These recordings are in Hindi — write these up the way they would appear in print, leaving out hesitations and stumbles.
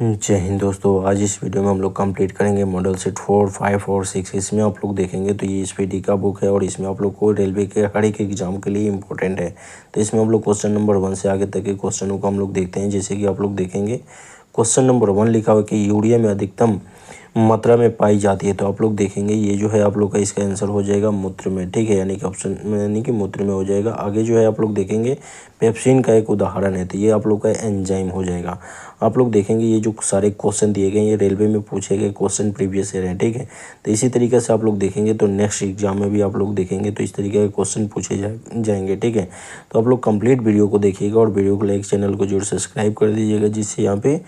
जय हिंद दोस्तों। आज इस वीडियो में हम लोग कंप्लीट करेंगे मॉडल सेट 4, 5 और 6। इसमें आप लोग देखेंगे तो ये स्पीडी का बुक है और इसमें आप लोग को रेलवे के हर एक एग्जाम के लिए इंपॉर्टेंट है। तो इसमें हम लोग क्वेश्चन नंबर 1 से आगे तक के क्वेश्चनों को हम लोग देखते हैं। जैसे कि आप लोग देखेंगे क्वेश्चन नंबर 1 लिखा हुआ कि यूरिया में अधिकतम मात्रा में पाई जाती है। तो आप लोग देखेंगे ये जो है आप लोग का इसका आंसर हो जाएगा मूत्र में, ठीक है, यानी कि ऑप्शन यानी कि मूत्र में हो जाएगा। आगे जो है आप लोग देखेंगे पेप्सिन का एक उदाहरण है, तो ये आप लोग का एंजाइम हो जाएगा। आप लोग देखेंगे ये जो सारे क्वेश्चन दिए गए ये रेलवे में पूछे गए क्वेश्चन प्रीवियस ईयर हैं, ठीक है। तो इसी तरीके से आप लोग देखेंगे तो नेक्स्ट एग्जाम में भी आप लोग देखेंगे तो इस तरीके के क्वेश्चन पूछे जाएंगे, ठीक है। तो आप लोग कंप्लीट वीडियो को देखिएगा और वीडियो को लाइक, चैनल को जरूर सब्सक्राइब कर दीजिएगा, जिससे यहाँ पे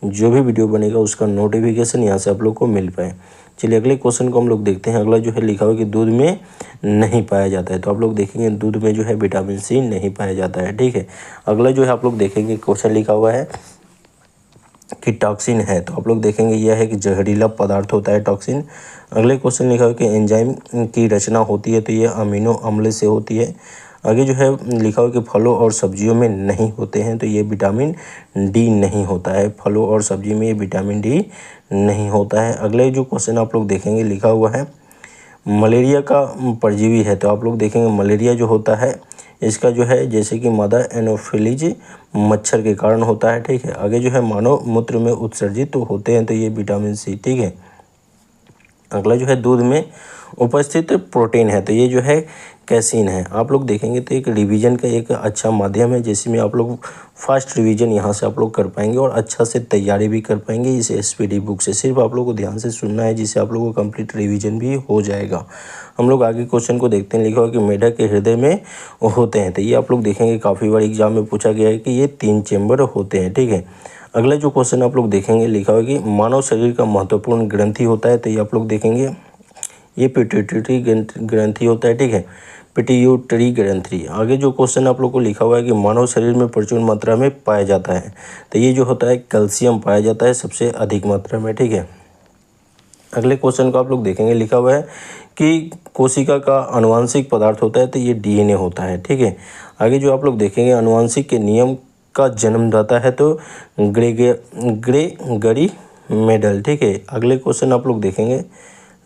जो भी वीडियो बनेगा उसका नोटिफिकेशन यहाँ से आप लोग को मिल पाए। चलिए अगले क्वेश्चन को हम लोग देखते हैं। अगला जो है लिखा हुआ कि दूध में नहीं पाया जाता है। तो आप लोग देखेंगे दूध में जो है विटामिन सी नहीं पाया जाता है, ठीक है। अगला जो है आप लोग देखेंगे क्वेश्चन लिखा हुआ है कि टॉक्सिन है। तो आप लोग देखेंगे यह है कि जहरीला पदार्थ होता है टॉक्सिन। अगले क्वेश्चन लिखा हुआ कि एंजाइम की रचना होती है, तो यह अमीनो अम्ल से होती है। आगे जो है लिखा हुआ कि फलों और सब्जियों में नहीं होते हैं, तो ये विटामिन डी नहीं होता है। फलों और सब्जी में ये विटामिन डी नहीं होता है। अगले जो क्वेश्चन आप लोग देखेंगे लिखा हुआ है मलेरिया का परजीवी है। तो आप लोग देखेंगे मलेरिया जो होता है इसका जो है जैसे कि मादा एनोफिलीज मच्छर के कारण होता है, ठीक है। आगे जो है मानव मूत्र में उत्सर्जित तो होते हैं, तो ये विटामिन सी, ठीक है। अगला जो है दूध में उपस्थित प्रोटीन है, तो ये जो है कैसीन है। आप लोग देखेंगे तो एक रिवीजन का एक अच्छा माध्यम है, जिसमें आप लोग फास्ट रिवीजन यहाँ से आप लोग कर पाएंगे और अच्छा से तैयारी भी कर पाएंगे इस एसपीडी बुक से। सिर्फ आप लोगों को ध्यान से सुनना है, जिससे आप लोगों को कंप्लीट रिवीजन भी हो जाएगा। हम लोग आगे क्वेश्चन को देखते हैं। लिखा हुआ कि मेढक के हृदय में होते हैं, तो ये आप लोग देखेंगे काफ़ी बार एग्जाम में पूछा गया है कि ये 3 चेम्बर होते हैं, ठीक है। अगला जो क्वेश्चन आप लोग देखेंगे लिखा हुआ कि मानव शरीर का महत्वपूर्ण ग्रंथि होता है, तो ये आप लोग देखेंगे ये पिट्यूटरी ग्रंथि होता है, ठीक है, पिट्यूटरी ग्रंथि। आगे जो क्वेश्चन आप लोग को लिखा हुआ है कि मानव शरीर में प्रचुर मात्रा में पाया जाता है, तो ये जो होता है कैल्शियम पाया जाता है सबसे अधिक मात्रा में, ठीक है। अगले क्वेश्चन को आप लोग देखेंगे लिखा हुआ है कि कोशिका का आनुवंशिक पदार्थ होता है, तो ये डीएनए होता है, ठीक है। आगे जो आप लोग देखेंगे आनुवंशिक के नियम का जन्मदाता है, तो ग्रेगरी मेंडल, ठीक है। अगले क्वेश्चन आप लोग देखेंगे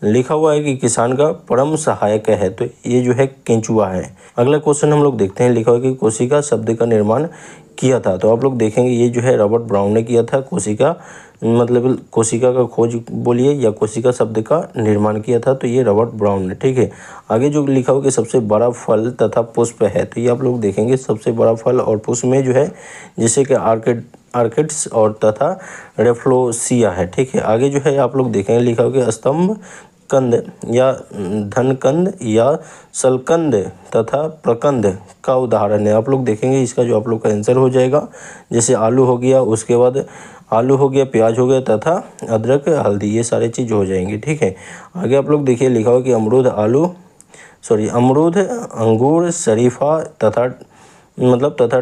लिखा हुआ है कि किसान का परम सहायक है, तो ये जो है केंचुआ है। अगला क्वेश्चन हम लोग देखते हैं। लिखा हुआ है कि कोशिका शब्द का निर्माण किया था, तो आप लोग देखेंगे ये जो है रॉबर्ट ब्राउन ने किया था। कोशिका मतलब कोशिका का खोज बोलिए या कोशिका शब्द का निर्माण किया था, तो ये रॉबर्ट ब्राउन ने, ठीक है। आगे जो लिखा हुआ कि सबसे बड़ा फल तथा पुष्प है, तो ये आप लोग देखेंगे सबसे बड़ा फल और पुष्प में जो है जैसे कि आर्किड्स और तथा रेफ्लोसिया है, ठीक है। आगे जो है आप लोग देखेंगे लिखा हुआ कि स्तंभ कंद या धनकंद या सलकंद तथा प्रकंद का उदाहरण है। आप लोग देखेंगे इसका जो आप लोग का आंसर हो जाएगा, जैसे आलू हो गया, उसके बाद आलू हो गया, प्याज हो गया तथा अदरक, हल्दी, ये सारे चीज़ हो जाएंगे, ठीक है। आगे आप लोग देखिए लिखा हुआ कि अमरूद, अंगूर, शरीफा तथा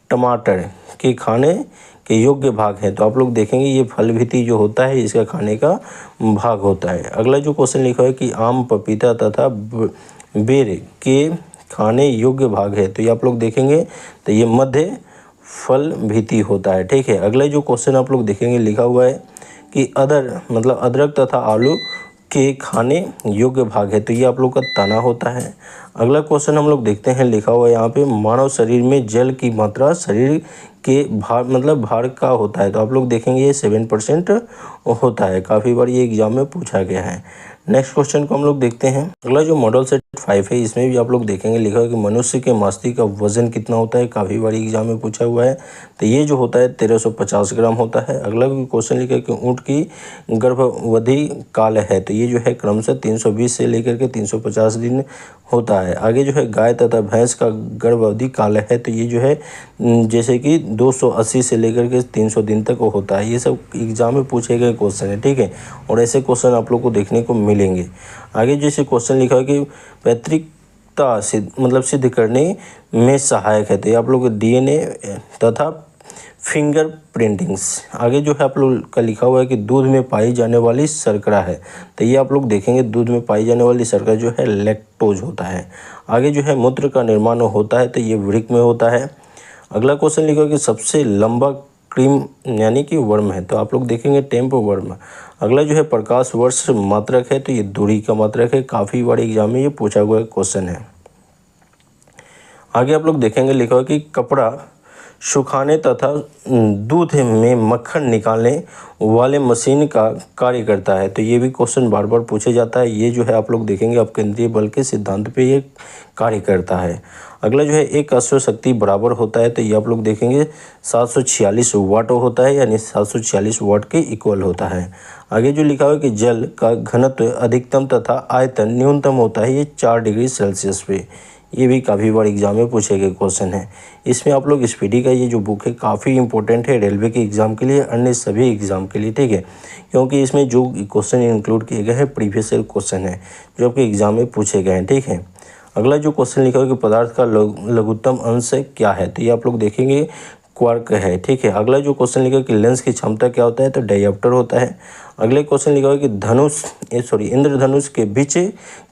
टमाटर के खाने के योग्य भाग है। तो आप लोग देखेंगे ये फल भीति जो होता है इसका खाने का भाग होता है। अगला जो क्वेश्चन लिखा है कि आम, पपीता तथा बेर के खाने योग्य भाग है, तो ये आप लोग देखेंगे तो ये मध्य फल भीति होता है, ठीक है। अगला जो क्वेश्चन आप लोग देखेंगे लिखा हुआ है कि अदरक तथा आलू के खाने योग्य भाग है, तो ये आप लोग का तना होता है। अगला क्वेश्चन हम लोग देखते हैं। लिखा हुआ है यहाँ पे मानव शरीर में जल की मात्रा शरीर के भार का होता है, तो आप लोग देखेंगे ये 7% होता है। काफ़ी बार ये एग्जाम में पूछा गया है। नेक्स्ट क्वेश्चन को हम लोग देखते हैं। अगला जो मॉडल सेट 5 है इसमें भी आप लोग देखेंगे लिखा है कि मनुष्य के मस्तिष्क का वजन कितना होता है। काफ़ी बार एग्जाम में पूछा हुआ है, तो ये जो होता है 1350 ग्राम होता है। अगला क्वेश्चन लिखा है कि ऊँट की गर्भावधि काल है, तो ये जो है क्रमशः 320 से लेकर के 350 दिन होता है। आगे जो है गाय तथा भैंस का गर्भावधि काल है, तो ये जो है जैसे कि 280 से लेकर के 300 दिन तक होता है। ये सब एग्जाम में पूछे गए क्वेश्चन है, ठीक है, और ऐसे क्वेश्चन आप लोग को देखने को मिलेंगे। आगे जैसे क्वेश्चन लिखा है कि पैतृकता सिद्ध करने में सहायक है, तो ये आप लोग डीएनए तथा फिंगर प्रिंटिंग्स। आगे जो है आप लोग का लिखा हुआ है कि दूध में पाई जाने वाली शर्करा है, तो ये आप लोग देखेंगे दूध में पाई जाने वाली शर्करा जो है लैक्टोज होता है। आगे जो है मूत्र का निर्माण होता है, तो ये वृक्क में होता है। अगला क्वेश्चन लिखा है कि सबसे लंबा क्रीम यानी कि वर्म है, तो आप लोग देखेंगे टेम्प वर्म। अगला जो है प्रकाश वर्ष मात्रक है, तो ये दूरी का मात्रक है। काफ़ी बार एग्जाम में ये पूछा हुआ क्वेश्चन है। आगे आप लोग देखेंगे लिखा हुआ कि कपड़ा सुखाने तथा दूध में मक्खन निकालने वाले मशीन का कार्य करता है, तो ये भी क्वेश्चन बार बार पूछे जाता है। ये जो है आप लोग देखेंगे अपकेंद्रीय बल के सिद्धांत पे ये कार्य करता है। अगला जो है एक अश्व शक्ति बराबर होता है, तो ये आप लोग देखेंगे 746 वाट होता है, यानी 746 वाट के इक्वल होता है। आगे जो लिखा हुआ है कि जल का घनत्व अधिकतम तथा आयतन न्यूनतम होता है, ये 4 डिग्री सेल्सियस पे। ये भी काफ़ी बार एग्जाम में पूछे गए क्वेश्चन है। इसमें आप लोग स्पीडी का ये जो बुक है काफ़ी इंपॉर्टेंट है रेलवे के एग्ज़ाम के लिए, अन्य सभी एग्ज़ाम के लिए, ठीक है, क्योंकि इसमें जो क्वेश्चन इंक्लूड किए गए हैं प्रीवियस ईयर क्वेश्चन है जो आपके एग्ज़ाम में पूछे गए हैं, ठीक है। अगला जो क्वेश्चन लिखा हुआ कि पदार्थ का लघुत्तम अंश क्या है, तो ये आप लोग देखेंगे क्वार्क है, ठीक है। अगला जो क्वेश्चन लिखा है कि लेंस की क्षमता क्या होता है, तो डायप्टर होता है। अगले क्वेश्चन लिखा है कि इंद्रधनुष के बीच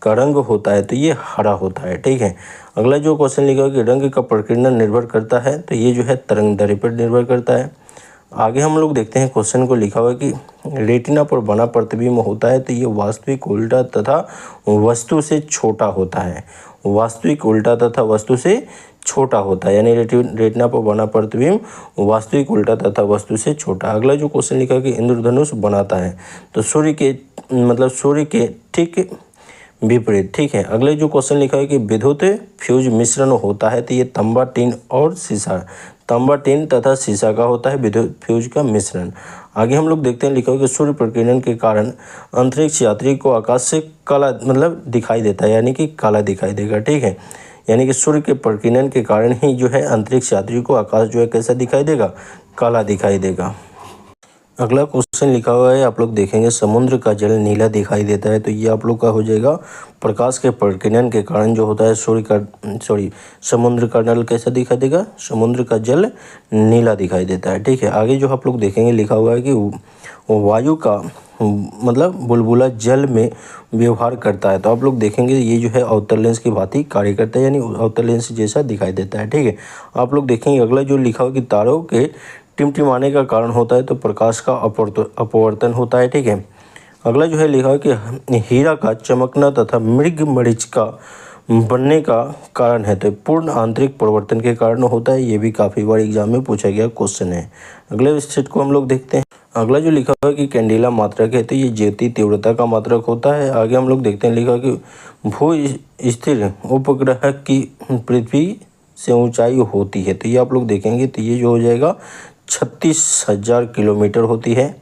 का रंग होता है, तो ये हरा होता है, ठीक है। अगला जो क्वेश्चन लिखा है कि रंग का प्रकीर्णन निर्भर करता है, तो ये जो है तरंग दैर्ध्य पर निर्भर करता है। आगे हम लोग देखते हैं क्वेश्चन को लिखा हुआ है कि रेटिना पर बना प्रतिबिंब होता है, तो ये वास्तविक उल्टा तथा वस्तु से छोटा होता है। वास्तविक उल्टा तथा वस्तु से छोटा होता है, यानी रेटिना पर बना प्रतिबिंब वास्तविक उल्टा तथा वस्तु से छोटा। अगला जो क्वेश्चन लिखा है कि इंद्रधनुष बनाता है, तो सूर्य के ठीक विपरीत, ठीक है। अगले जो क्वेश्चन लिखा है कि विद्युत फ्यूज मिश्रण होता है, तो ये तांबा टीन और सीसा, तांबा टीन तथा सीसा का होता है विद्युत फ्यूज का मिश्रण। आगे हम लोग देखते हैं लिखा है कि सूर्य प्रकीर्णन के कारण अंतरिक्ष यात्री को आकाश से काला दिखाई देता है, यानी कि काला दिखाई देगा, ठीक है। यानी कि सूर्य के प्रकीर्णन के कारण ही जो है अंतरिक्ष यात्री को आकाश जो है कैसा दिखाई देगा, काला दिखाई देगा। अगला क्वेश्चन लिखा हुआ है आप लोग देखेंगे समुद्र का जल नीला दिखाई देता है, तो ये आप लोग का हो जाएगा प्रकाश के प्रकीर्णन के कारण जो होता है समुद्र का जल कैसा दिखाई देगा, समुद्र का जल नीला दिखाई देता है, ठीक है। आगे जो आप लोग देखेंगे लिखा हुआ है कि वायु का बुलबुला जल में व्यवहार करता है, तो आप लोग देखेंगे ये जो है अवतल लेंस की भांति कार्य करता है, यानी अवतल लेंस जैसा दिखाई देता है, ठीक है। आप लोग देखेंगे अगला जो लिखा हुआ कि तारों के टिमटिमाने का कारण होता है, तो प्रकाश का अपवर्तन होता है, ठीक है। अगला जो है लिखा है कि हीरा का चमकना तथा मृग मरीच का बनने का कारण है, तो पूर्ण आंतरिक परिवर्तन के कारण होता है। ये भी काफ़ी बार एग्जाम में पूछा गया क्वेश्चन है। अगले स्टेट को हम लोग देखते हैं। अगला जो लिखा हुआ है कि कैंडेला मात्रक है, तो ये ज्योति तीव्रता का मात्रक होता है। आगे हम लोग देखते हैं लिखा कि भू स्थिर उपग्रह की पृथ्वी से ऊंचाई होती है, तो ये आप लोग देखेंगे तो ये जो हो जाएगा 36,000 किलोमीटर होती है।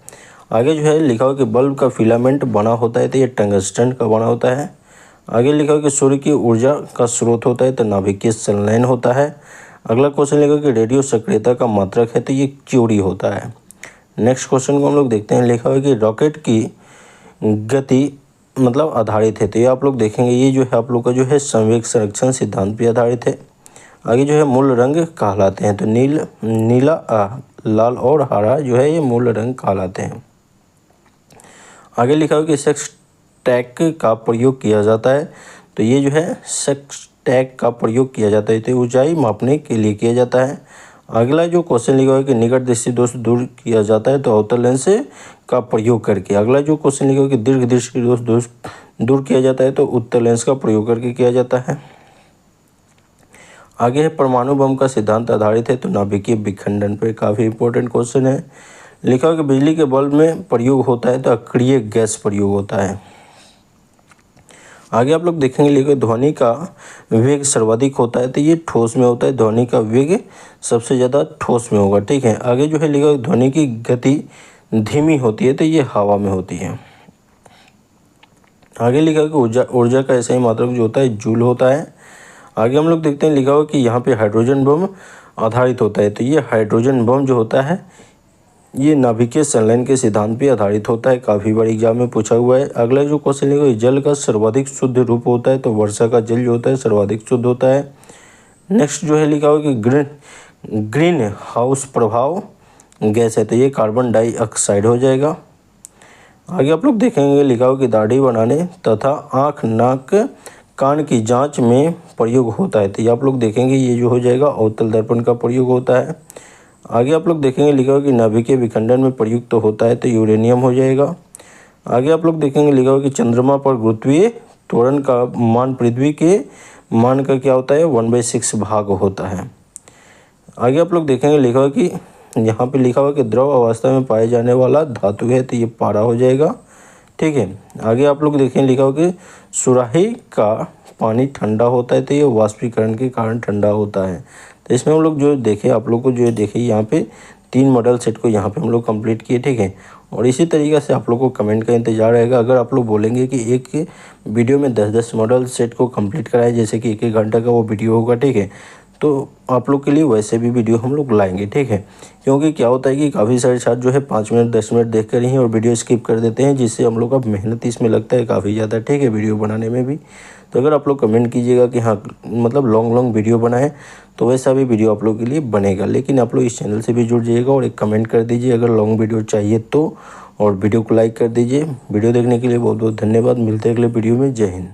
आगे जो है लिखा हुआ कि बल्ब का फिलामेंट बना होता है, तो ये टंगस्टन का बना होता है। आगे लिखा हुआ कि सूर्य की ऊर्जा का स्रोत होता है, तो नाभिकीय संलयन होता है। अगला क्वेश्चन लिखा कि रेडियो सक्रियता का मात्रक है, तो ये क्यूरी होता है। नेक्स्ट क्वेश्चन को हम लोग देखते हैं। लिखा हुआ कि रॉकेट की गति आधारित है, तो ये आप लोग देखेंगे ये जो है आप लोग का जो है संवेग संरक्षण सिद्धांत पर आधारित है। आगे जो है मूल रंग कहलाते हैं, तो नीला लाल और हरा जो है ये मूल रंग कहलाते हैं। आगे लिखा हुआ कि सेक्स टैग का प्रयोग किया जाता है, तो ये जो है सेक्स टैग का प्रयोग किया जाता है, तो ऊंचाई मापने के लिए किया जाता है। अगला जो क्वेश्चन लिखा हुआ है कि निकट दृष्टि दोष दूर किया जाता है, तो अवतल लेंस का प्रयोग करके। अगला जो क्वेश्चन लिखा हुआ है कि दीर्घ दृष्टि दोष दूर किया जाता है, तो उत्तल लेंस का प्रयोग करके किया जाता है। आगे है परमाणु बम का सिद्धांत आधारित है, तो नाभिकीय विखंडन पर काफ़ी इंपॉर्टेंट क्वेश्चन है। लिखा हुआ कि बिजली के बल्ब में प्रयोग होता है, तो अक्रिय गैस प्रयोग होता है। आगे आप लोग देखेंगे लिखा ध्वनि का वेग सर्वाधिक होता है, तो ये ठोस में होता है, ध्वनि का वेग सबसे ज़्यादा ठोस में होगा, ठीक है। आगे जो है लिखा ध्वनि की गति धीमी होती है, तो ये हवा में होती है। आगे लिखा कि ऊर्जा का ऐसा ही मात्रक जो होता है जूल होता है। आगे हम लोग देखते हैं लिखा हुआ कि यहाँ पे हाइड्रोजन बम आधारित होता है, तो ये हाइड्रोजन बम जो होता है ये नाभिकीय संलयन के सिद्धांत पे आधारित होता है, काफ़ी बार एग्जाम में पूछा हुआ है। अगला जो क्वेश्चन लिखा है जल का सर्वाधिक शुद्ध रूप होता है, तो वर्षा का जल जो होता है सर्वाधिक शुद्ध होता है। नेक्स्ट जो है लिखा हुआ कि ग्रीन हाउस प्रभाव गैस है, तो ये कार्बन डाइऑक्साइड हो जाएगा। आगे आप लोग देखेंगे लिखा हुआ कि दाढ़ी बनाने तथा आँख नाक कान की जांच में प्रयोग होता है, तो ये आप लोग देखेंगे ये जो हो जाएगा अवतल दर्पण का प्रयोग होता है। आगे आप लोग देखेंगे लिखा हुआ कि नाभिकीय विखंडन में प्रयुक्त होता है तो यूरेनियम हो जाएगा। आगे आप लोग देखेंगे लिखा हुआ कि चंद्रमा पर गुरुत्वीय त्वरण का मान पृथ्वी के मान का क्या होता है 1/6 भाग होता है। आगे आप लोग देखेंगे लिखा हुआ कि यहाँ पे लिखा हुआ कि द्रव अवस्था में पाए जाने वाला धातु है तो ये पारा हो जाएगा। ठीक है, आगे आप लोग देखेंगे लिखा हुआ कि सुराही का पानी ठंडा होता है तो ये वाष्पीकरण के कारण ठंडा होता है। तो इसमें हम लोग जो देखे आप लोग को जो देखे यहाँ पे 3 मॉडल सेट को यहाँ पे हम लोग कंप्लीट किए। ठीक है, और इसी तरीक़े से आप लोग को कमेंट का इंतजार रहेगा। अगर आप लोग बोलेंगे कि एक वीडियो में 10-10 मॉडल सेट को कंप्लीट कराए, जैसे कि 1-1 घंटा का वो वीडियो होगा, ठीक है, तो आप लोग के लिए वैसे भी वीडियो हम लोग लाएंगे। ठीक है, क्योंकि क्या होता है कि काफ़ी सारे छात्र जो है 5 मिनट 10 मिनट देख कर ही और वीडियो स्किप कर देते हैं, जिससे हम लोग का मेहनत इसमें लगता है काफ़ी ज़्यादा। ठीक है, वीडियो बनाने में भी। तो अगर आप लोग कमेंट कीजिएगा कि हाँ मतलब लॉन्ग वीडियो बनाएं तो वैसा भी वीडियो आप लोग के लिए बनेगा। लेकिन आप लोग इस चैनल से भी जुड़ जाइएगा और एक कमेंट कर दीजिए अगर लॉन्ग वीडियो चाहिए तो, और वीडियो को लाइक कर दीजिए। वीडियो देखने के लिए बहुत बहुत धन्यवाद। मिलते हैं अगले वीडियो में। जय हिंद।